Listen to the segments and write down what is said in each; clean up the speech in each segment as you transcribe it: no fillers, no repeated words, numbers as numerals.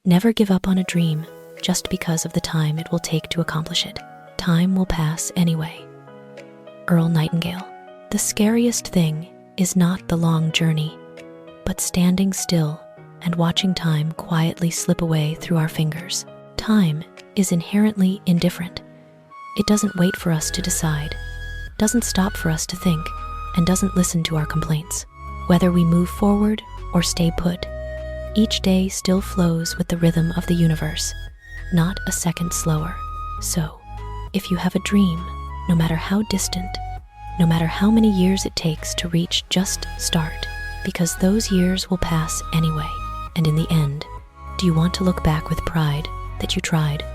Never give up on a dream just because of the time it will take to accomplish it. Time will pass anyway. Earl Nightingale. The scariest thing is not the long journey, but standing still and watching time quietly slip away through our fingers. Time is inherently indifferent. It doesn't wait for us to decide, doesn't stop for us to think, and doesn't listen to our complaints. Whether we move forward or stay put, each day still flows with the rhythm of the universe, not a second slower. So, if you have a dream, no matter how distant, no matter how many years it takes to reach, just start, because those years will pass anyway. And in the end, do you want to look back with pride that you tried,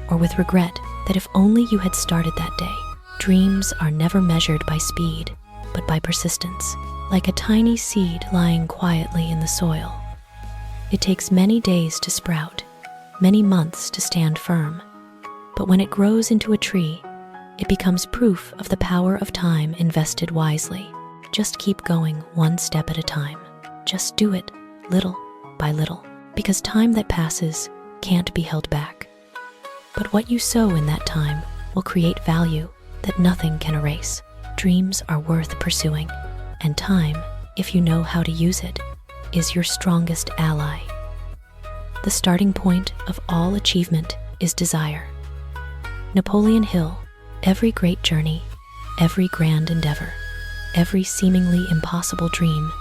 or with regret that if only you had started that day? Dreams are never measured by speed, but by persistence, like a tiny seed lying quietly in the soil. It takes many days to sprout, many months to stand firm, but when it grows into a tree, it becomes proof of the power of time invested wisely. Just keep going one step at a time. Just do it little by little, because time that passes can't be held back. But what you sow in that time will create value that nothing can erase. Dreams are worth pursuing, and time, if you know how to use it, is your strongest ally. The starting point of all achievement is desire. Napoleon Hill. Every great journey, every grand endeavor, every seemingly impossible dream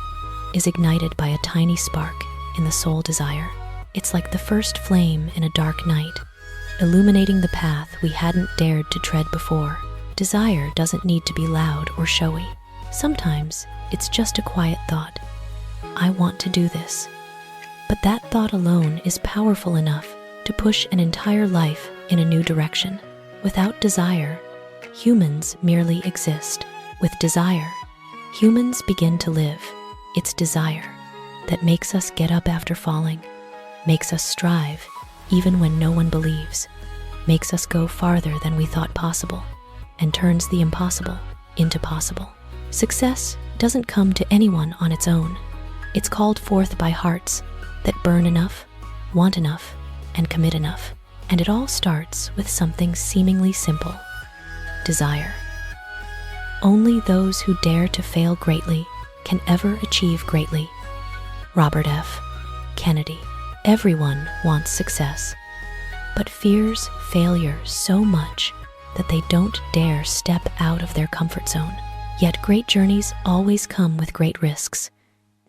is ignited by a tiny spark in the soul desire. It's like the first flame in a dark night, illuminating the path we hadn't dared to tread before. Desire doesn't need to be loud or showy. Sometimes it's just a quiet thought. I want to do this. But that thought alone is powerful enough to push an entire life in a new direction. Without desire, humans merely exist. With desire, humans begin to live. It's desire that makes us get up after falling, makes us strive even when no one believes, makes us go farther than we thought possible, and turns the impossible into possible. Success doesn't come to anyone on its own. It's called forth by hearts that burn enough, want enough, and commit enough. And it all starts with something seemingly simple: desire. Only those who dare to fail greatly can ever achieve greatly. Robert F. Kennedy. Everyone wants success, but fears failure so much that they don't dare step out of their comfort zone. Yet great journeys always come with great risks.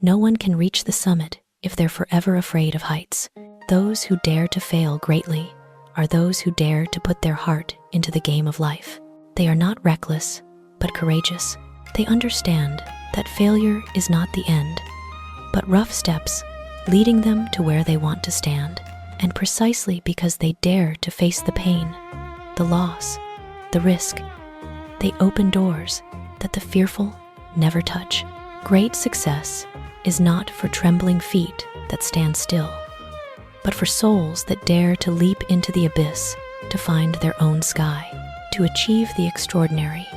No one can reach the summit if they're forever afraid of heights. Those who dare to fail greatly are those who dare to put their heart into the game of life. They are not reckless, but courageous. They understand that failure is not the end, but rough steps leading them to where they want to stand. And precisely because they dare to face the pain, the loss, the risk, they open doors that the fearful never touch. Great success is not for trembling feet that stand still, but for souls that dare to leap into the abyss to find their own sky. To achieve the extraordinary,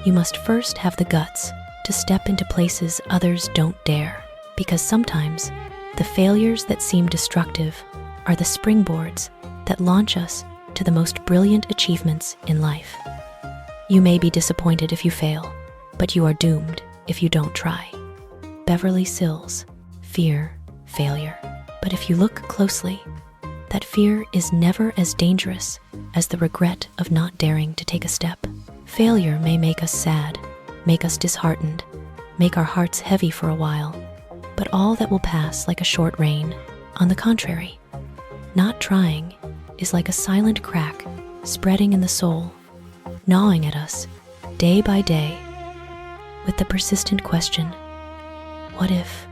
you must first have the guts to step into places others don't dare, because sometimes the failures that seem destructive are the springboards that launch us to the most brilliant achievements in life. You may be disappointed if you fail, but you are doomed if you don't try. Beverly Sills. Fear, failure. But if you look closely, that fear is never as dangerous as the regret of not daring to take a step. Failure may make us sad, make us disheartened, make our hearts heavy for a while, but all that will pass like a short rain. On the contrary, not trying is like a silent crack spreading in the soul, gnawing at us day by day with the persistent question, what if?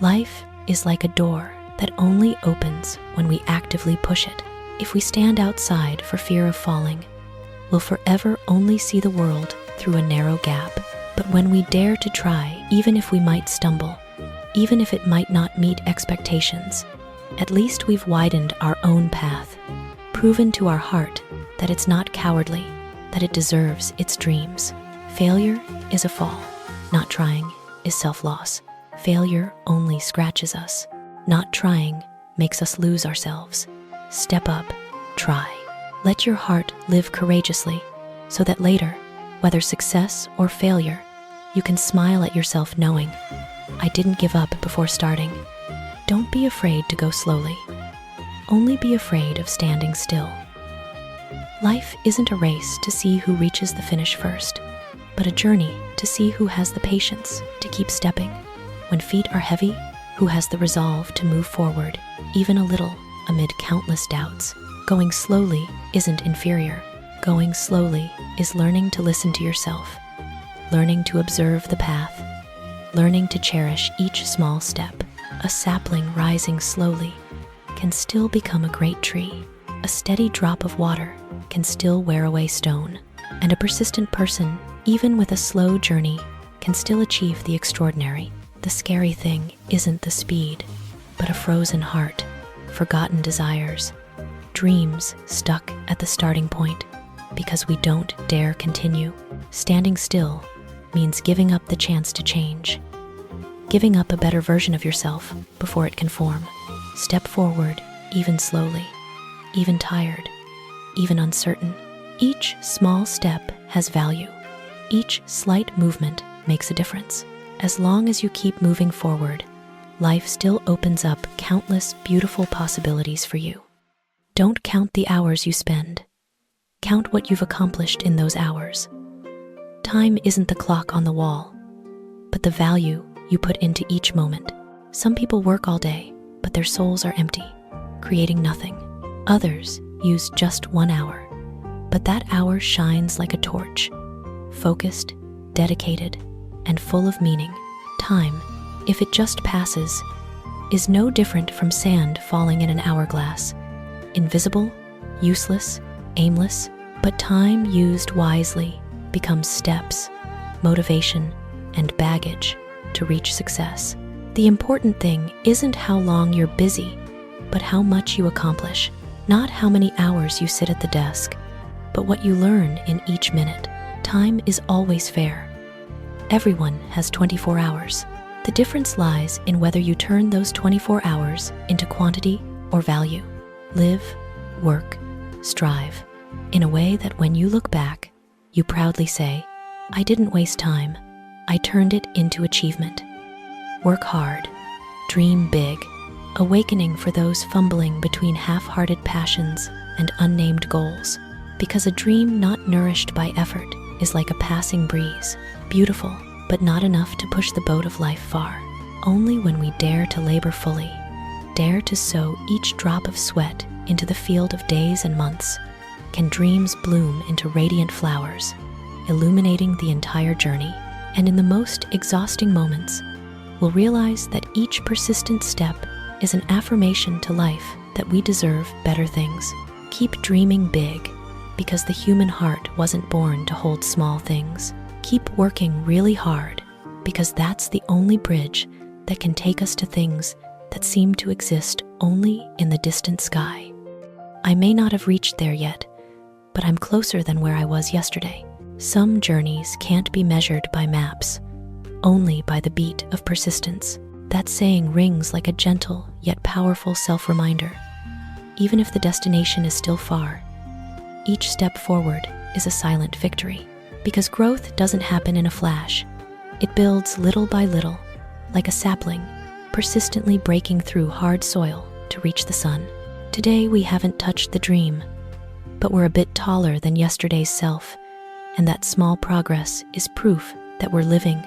Life is like a door that only opens when we actively push it. If we stand outside for fear of falling, we'll forever only see the world through a narrow gap. But when we dare to try, even if we might stumble, even if it might not meet expectations, at least we've widened our own path, proven to our heart that it's not cowardly, that it deserves its dreams. Failure is a fall. Not trying is self-loss. Failure only scratches us. Not trying makes us lose ourselves. Step up, try. Let your heart live courageously so that later, whether success or failure, you can smile at yourself knowing, I didn't give up before starting. Don't be afraid to go slowly. Only be afraid of standing still. Life isn't a race to see who reaches the finish first, but a journey to see who has the patience to keep stepping. When feet are heavy, who has the resolve to move forward, even a little, amid countless doubts. Going slowly isn't inferior. Going slowly is learning to listen to yourself, learning to observe the path, learning to cherish each small step. A sapling rising slowly can still become a great tree. A steady drop of water can still wear away stone. And a persistent person, even with a slow journey, can still achieve the extraordinary. The scary thing isn't the speed, but a frozen heart, forgotten desires, dreams stuck at the starting point because we don't dare continue. Standing still means giving up the chance to change, giving up a better version of yourself before it can form. Step forward, even slowly, even tired, even uncertain. Each small step has value. Each slight movement makes a difference. As long as you keep moving forward, life still opens up countless beautiful possibilities for you. Don't count the hours you spend. Count what you've accomplished in those hours. Time isn't the clock on the wall, but the value you put into each moment. Some people work all day, but their souls are empty, creating nothing. Others use just 1 hour, but that hour shines like a torch, focused, dedicated, and full of meaning. Time, if it just passes, is no different from sand falling in an hourglass. Invisible, useless, aimless, but time used wisely becomes steps, motivation, and baggage to reach success. The important thing isn't how long you're busy, but how much you accomplish. Not how many hours you sit at the desk, but what you learn in each minute. Time is always fair. Everyone has 24 hours. The difference lies in whether you turn those 24 hours into quantity or value. Live, work, strive, in a way that when you look back, you proudly say, I didn't waste time, I turned it into achievement. Work hard, dream big, awakening for those fumbling between half-hearted passions and unnamed goals. Because a dream not nourished by effort is like a passing breeze, beautiful, but not enough to push the boat of life far. Only when we dare to labor fully, dare to sow each drop of sweat into the field of days and months, can dreams bloom into radiant flowers, illuminating the entire journey. And in the most exhausting moments, we'll realize that each persistent step is an affirmation to life that we deserve better things. Keep dreaming big, because the human heart wasn't born to hold small things. Keep working really hard, because that's the only bridge that can take us to things that seem to exist only in the distant sky. I may not have reached there yet, but I'm closer than where I was yesterday. Some journeys can't be measured by maps, only by the beat of persistence. That saying rings like a gentle yet powerful self-reminder. Even if the destination is still far, each step forward is a silent victory, because growth doesn't happen in a flash. It builds little by little, like a sapling, persistently breaking through hard soil to reach the sun. Today we haven't touched the dream, but we're a bit taller than yesterday's self, and that small progress is proof that we're living,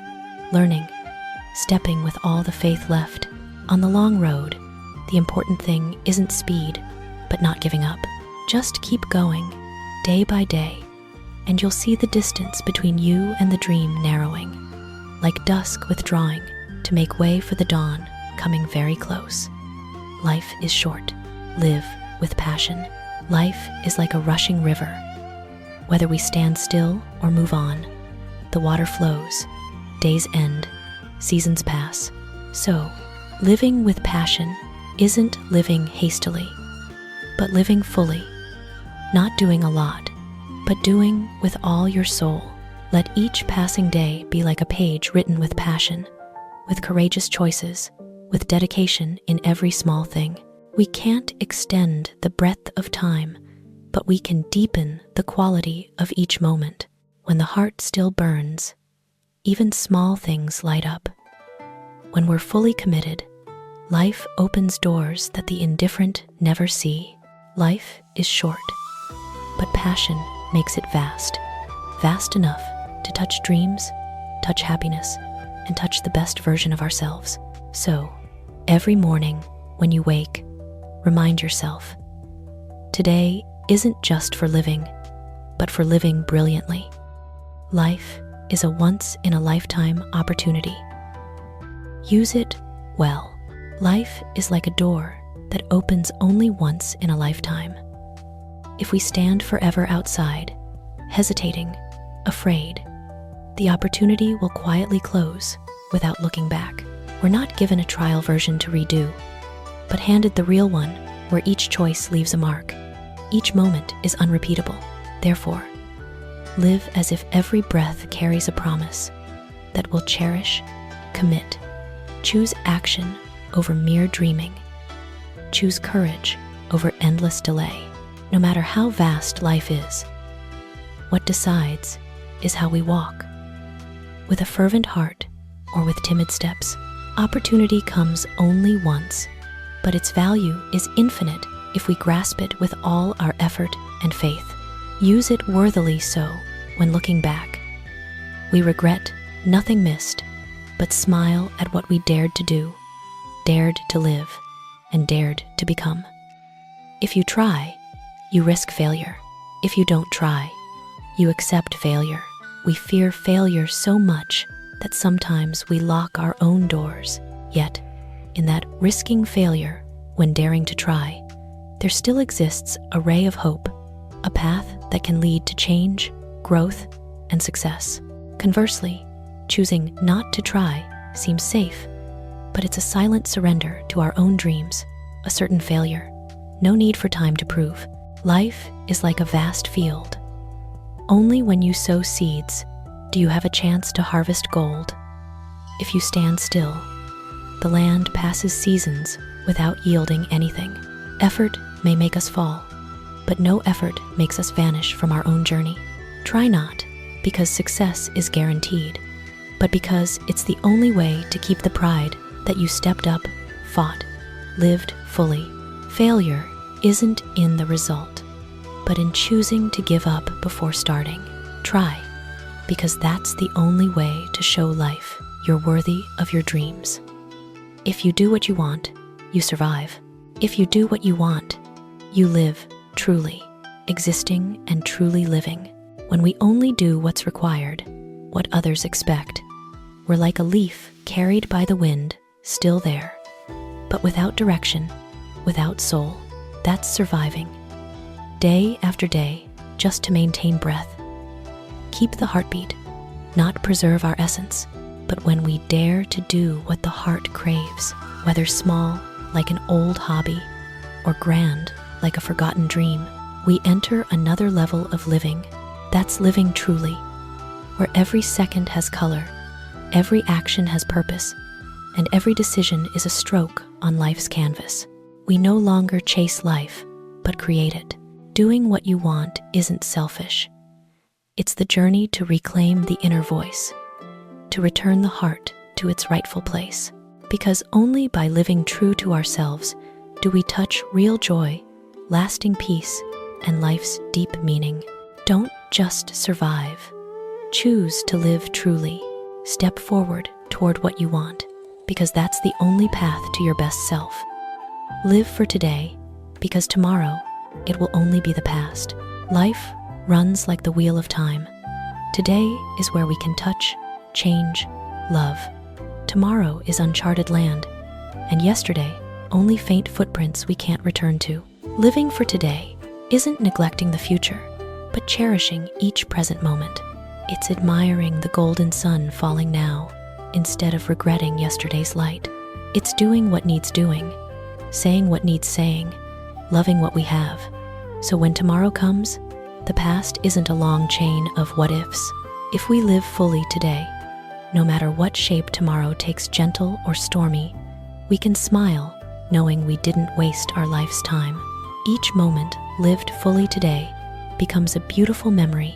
learning, stepping with all the faith left. On the long road, the important thing isn't speed, but not giving up. Just keep going, day by day, and you'll see the distance between you and the dream narrowing, like dusk withdrawing to make way for the dawn coming very close. Life is short. Live with passion. Life is like a rushing river. Whether we stand still or move on, the water flows, days end, seasons pass. So, living with passion isn't living hastily, but living fully. Not doing a lot, but doing with all your soul. Let each passing day be like a page written with passion, with courageous choices, with dedication in every small thing. We can't extend the breadth of time, but we can deepen the quality of each moment. When the heart still burns, even small things light up. When we're fully committed, life opens doors that the indifferent never see. Life is short, but passion makes it vast. Vast enough to touch dreams, touch happiness, and touch the best version of ourselves. So, every morning when you wake, remind yourself, today isn't just for living, but for living brilliantly. Life is a once-in-a-lifetime opportunity. Use it well. Life is like a door that opens only once in a lifetime. If we stand forever outside, hesitating, afraid, the opportunity will quietly close without looking back. We're not given a trial version to redo, but handed the real one where each choice leaves a mark. Each moment is unrepeatable. Therefore, live as if every breath carries a promise that we'll cherish, commit, choose action over mere dreaming, choose courage over endless delay. No matter how vast life is, what decides is how we walk. With a fervent heart or with timid steps, opportunity comes only once, but its value is infinite if we grasp it with all our effort and faith. Use it worthily so, when looking back, we regret nothing missed, but smile at what we dared to do, dared to live, and dared to become. If you try, you risk failure. If you don't try, you accept failure. We fear failure so much that sometimes we lock our own doors. Yet, in that risking failure, when daring to try, there still exists a ray of hope, a path that can lead to change, growth, and success. Conversely, choosing not to try seems safe, but it's a silent surrender to our own dreams, a certain failure. No need for time to prove. Life is like a vast field. Only when you sow seeds do you have a chance to harvest gold. If you stand still, the land passes seasons without yielding anything. Effort may make us fall, but no effort makes us vanish from our own journey. Try not because success is guaranteed, but because it's the only way to keep the pride that you stepped up, fought, lived fully. Failure isn't in the result, but in choosing to give up before starting. Try, because that's the only way to show life you're worthy of your dreams. If you do what you want, you survive. If you do what you want, you live truly, existing and truly living. When we only do what's required, what others expect, we're like a leaf carried by the wind, still there, but without direction, without soul. That's surviving. Day after day, just to maintain breath. Keep the heartbeat, not preserve our essence, but when we dare to do what the heart craves, whether small, like an old hobby, or grand, like a forgotten dream, we enter another level of living. That's living truly, where every second has color, every action has purpose, and every decision is a stroke on life's canvas. We no longer chase life, but create it. Doing what you want isn't selfish. It's the journey to reclaim the inner voice, to return the heart to its rightful place. Because only by living true to ourselves do we touch real joy, lasting peace, and life's deep meaning. Don't just survive. Choose to live truly. Step forward toward what you want, because that's the only path to your best self. Live for today, because tomorrow it will only be the past. Life runs like the wheel of time. Today is where we can touch, change, love. Tomorrow is uncharted land, and yesterday, only faint footprints we can't return to. Living for today isn't neglecting the future, but cherishing each present moment. It's admiring the golden sun falling now, instead of regretting yesterday's light. It's doing what needs doing, saying what needs saying, loving what we have. So when tomorrow comes, the past isn't a long chain of what-ifs. If we live fully today, no matter what shape tomorrow takes, gentle or stormy, we can smile knowing we didn't waste our life's time. Each moment lived fully today becomes a beautiful memory,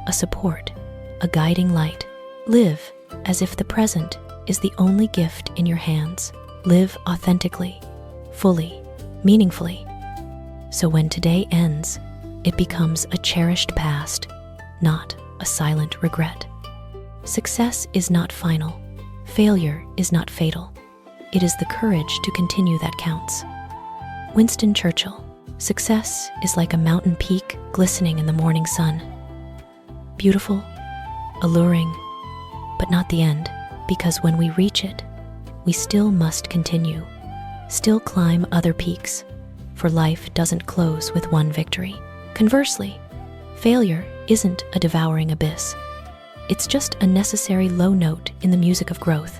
a support, a guiding light. Live as if the present is the only gift in your hands. Live authentically, fully, meaningfully. So when today ends, it becomes a cherished past, not a silent regret. Success is not final. Failure is not fatal. It is the courage to continue that counts. Winston Churchill. Success is like a mountain peak glistening in the morning sun. Beautiful, alluring, but not the end, because when we reach it, we still must continue, still climb other peaks, for life doesn't close with one victory. Conversely, failure isn't a devouring abyss. It's just a necessary low note in the music of growth,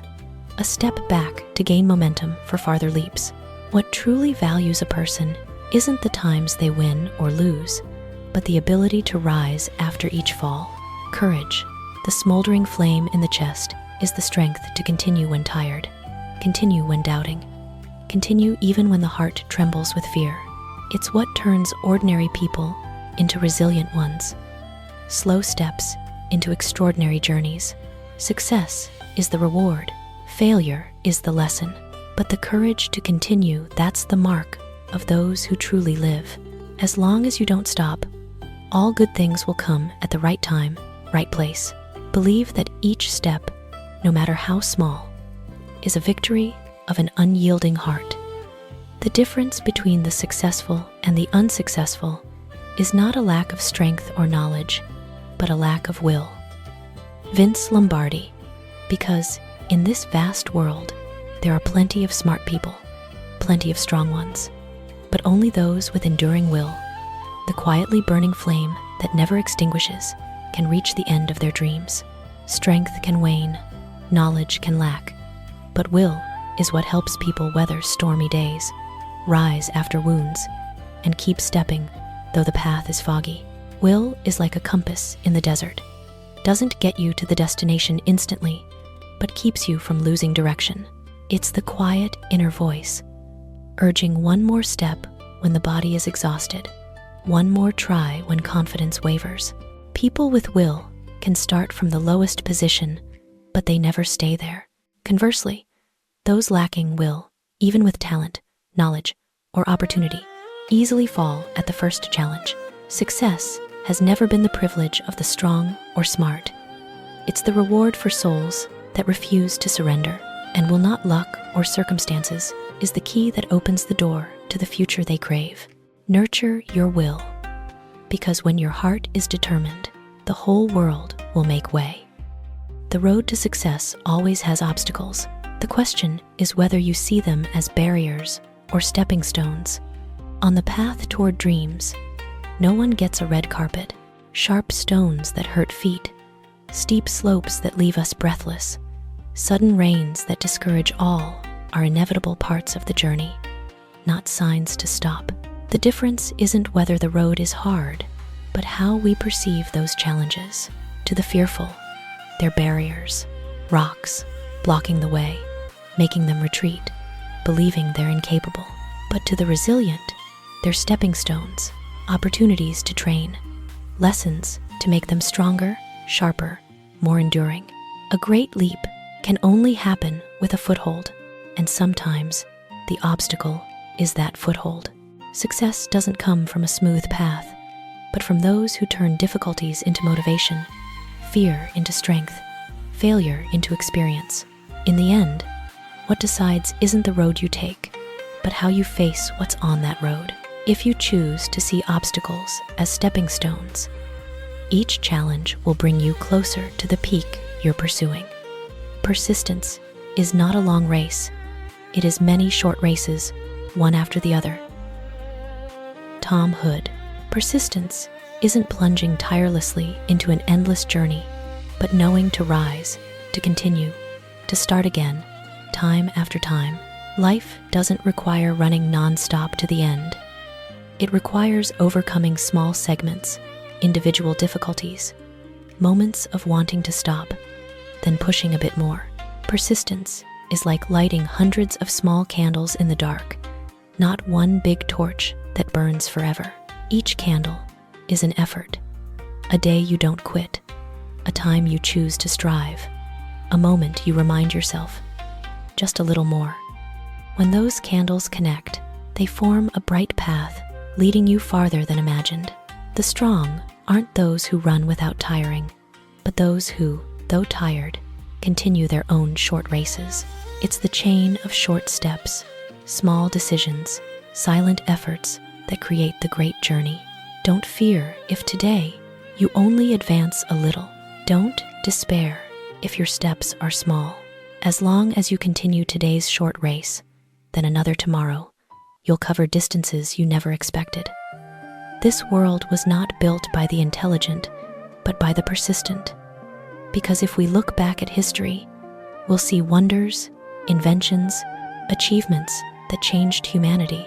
a step back to gain momentum for farther leaps. What truly values a person isn't the times they win or lose, but the ability to rise after each fall. Courage, the smoldering flame in the chest, is the strength to continue when tired, continue when doubting, continue even when the heart trembles with fear. It's what turns ordinary people into resilient ones, slow steps into extraordinary journeys. Success is the reward, failure is the lesson, but the courage to continue, that's the mark of those who truly live. As long as you don't stop, all good things will come at the right time, right place. Believe that each step, no matter how small, is a victory of an unyielding heart. The difference between the successful and the unsuccessful is not a lack of strength or knowledge, but a lack of will. Vince Lombardi. Because in this vast world, there are plenty of smart people, plenty of strong ones, but only those with enduring will, the quietly burning flame that never extinguishes, can reach the end of their dreams. Strength can wane, knowledge can lack, but will is what helps people weather stormy days, rise after wounds, and keep stepping though the path is foggy. Will is like a compass in the desert. Doesn't get you to the destination instantly, but keeps you from losing direction. It's the quiet inner voice, urging one more step when the body is exhausted, one more try when confidence wavers. People with will can start from the lowest position, but they never stay there. Conversely, those lacking will, even with talent, knowledge, or opportunity, easily fall at the first challenge. Success has never been the privilege of the strong or smart. It's the reward for souls that refuse to surrender, and will not luck or circumstances is the key that opens the door to the future they crave. Nurture your will, because when your heart is determined, the whole world will make way. The road to success always has obstacles. The question is whether you see them as barriers or stepping stones. On the path toward dreams, no one gets a red carpet. Sharp stones that hurt feet, steep slopes that leave us breathless, sudden rains that discourage all are inevitable parts of the journey, not signs to stop. The difference isn't whether the road is hard, but how we perceive those challenges. To the fearful, they're barriers, rocks, blocking the way, making them retreat, believing they're incapable. But to the resilient, they're stepping stones, opportunities to train, lessons to make them stronger, sharper, more enduring. A great leap can only happen with a foothold, and sometimes the obstacle is that foothold. Success doesn't come from a smooth path, but from those who turn difficulties into motivation, fear into strength, failure into experience. In the end, what decides isn't the road you take, but how you face what's on that road. If you choose to see obstacles as stepping stones, each challenge will bring you closer to the peak you're pursuing. Persistence is not a long race. It is many short races, one after the other. Tom Hood. Persistence isn't plunging tirelessly into an endless journey, but knowing to rise, to continue, to start again, time after time. Life doesn't require running non-stop to the end. It requires overcoming small segments, individual difficulties, moments of wanting to stop, then pushing a bit more. Persistence is like lighting hundreds of small candles in the dark, not one big torch that burns forever. Each candle is an effort, a day you don't quit, a time you choose to strive, a moment you remind yourself, just a little more. When those candles connect, they form a bright path, leading you farther than imagined. The strong aren't those who run without tiring, but those who, though tired, continue their own short races. It's the chain of short steps, small decisions, silent efforts that create the great journey. Don't fear if today you only advance a little. Don't despair if your steps are small. As long as you continue today's short race, then another tomorrow, you'll cover distances you never expected. This world was not built by the intelligent, but by the persistent. Because if we look back at history, we'll see wonders, inventions, achievements that changed humanity,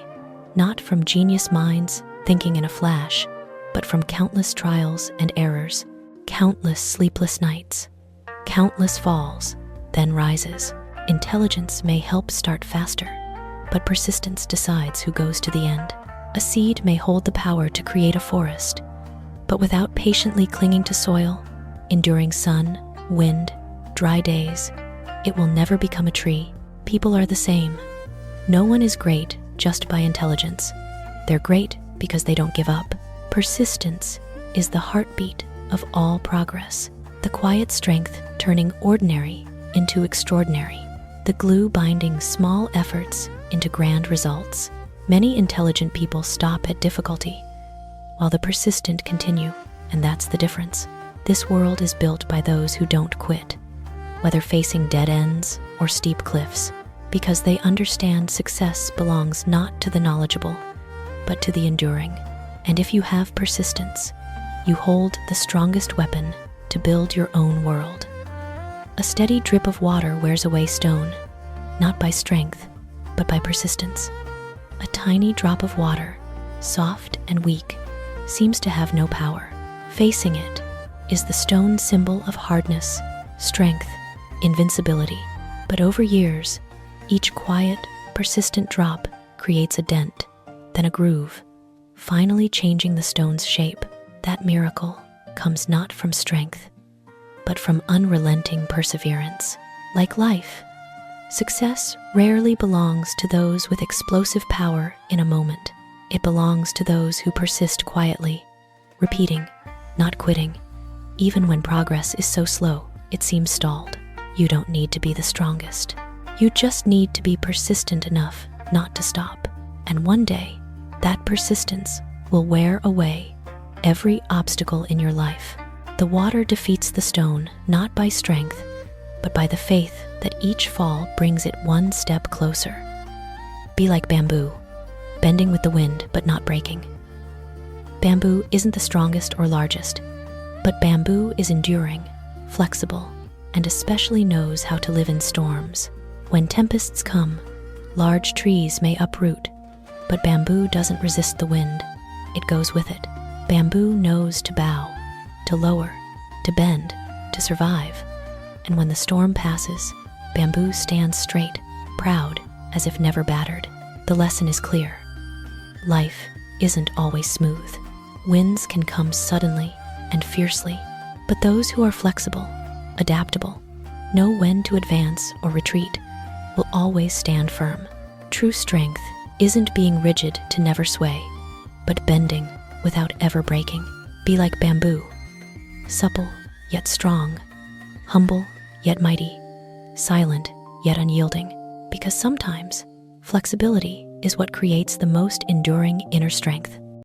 not from genius minds thinking in a flash, but from countless trials and errors, countless sleepless nights, countless falls, then rises. Intelligence may help start faster, but persistence decides who goes to the end. A seed may hold the power to create a forest, but without patiently clinging to soil, enduring sun, wind, dry days, it will never become a tree. People are the same. No one is great just by intelligence. They're great because they don't give up. Persistence is the heartbeat of all progress, the quiet strength turning ordinary into extraordinary, the glue binding small efforts into grand results. Many intelligent people stop at difficulty, while the persistent continue, and that's the difference. This world is built by those who don't quit, whether facing dead ends or steep cliffs, because they understand success belongs not to the knowledgeable, but to the enduring. And if you have persistence, you hold the strongest weapon to build your own world. A steady drip of water wears away stone, not by strength, but by persistence. A tiny drop of water, soft and weak, seems to have no power. Facing it is the stone symbol of hardness, strength, invincibility. But over years, each quiet, persistent drop creates a dent, then a groove, finally changing the stone's shape. That miracle comes not from strength, but from unrelenting perseverance. Like life, success rarely belongs to those with explosive power in a moment. It belongs to those who persist quietly, repeating, not quitting, even when progress is so slow it seems stalled. You don't need to be the strongest. You just need to be persistent enough not to stop. And one day, that persistence will wear away every obstacle in your life. The water defeats the stone not by strength, but by the faith that each fall brings it one step closer. Be like bamboo, bending with the wind but not breaking. Bamboo isn't the strongest or largest, but bamboo is enduring, flexible, and especially knows how to live in storms. When tempests come, large trees may uproot, but bamboo doesn't resist the wind. It goes with it. Bamboo knows to bow, to lower, to bend, to survive. And when the storm passes, bamboo stands straight, proud, as if never battered. The lesson is clear. Life isn't always smooth. Winds can come suddenly and fiercely, but those who are flexible, adaptable, know when to advance or retreat, will always stand firm. True strength isn't being rigid to never sway, but bending without ever breaking. Be like bamboo, supple yet strong, humble yet mighty, silent yet unyielding, because sometimes flexibility is what creates the most enduring inner strength.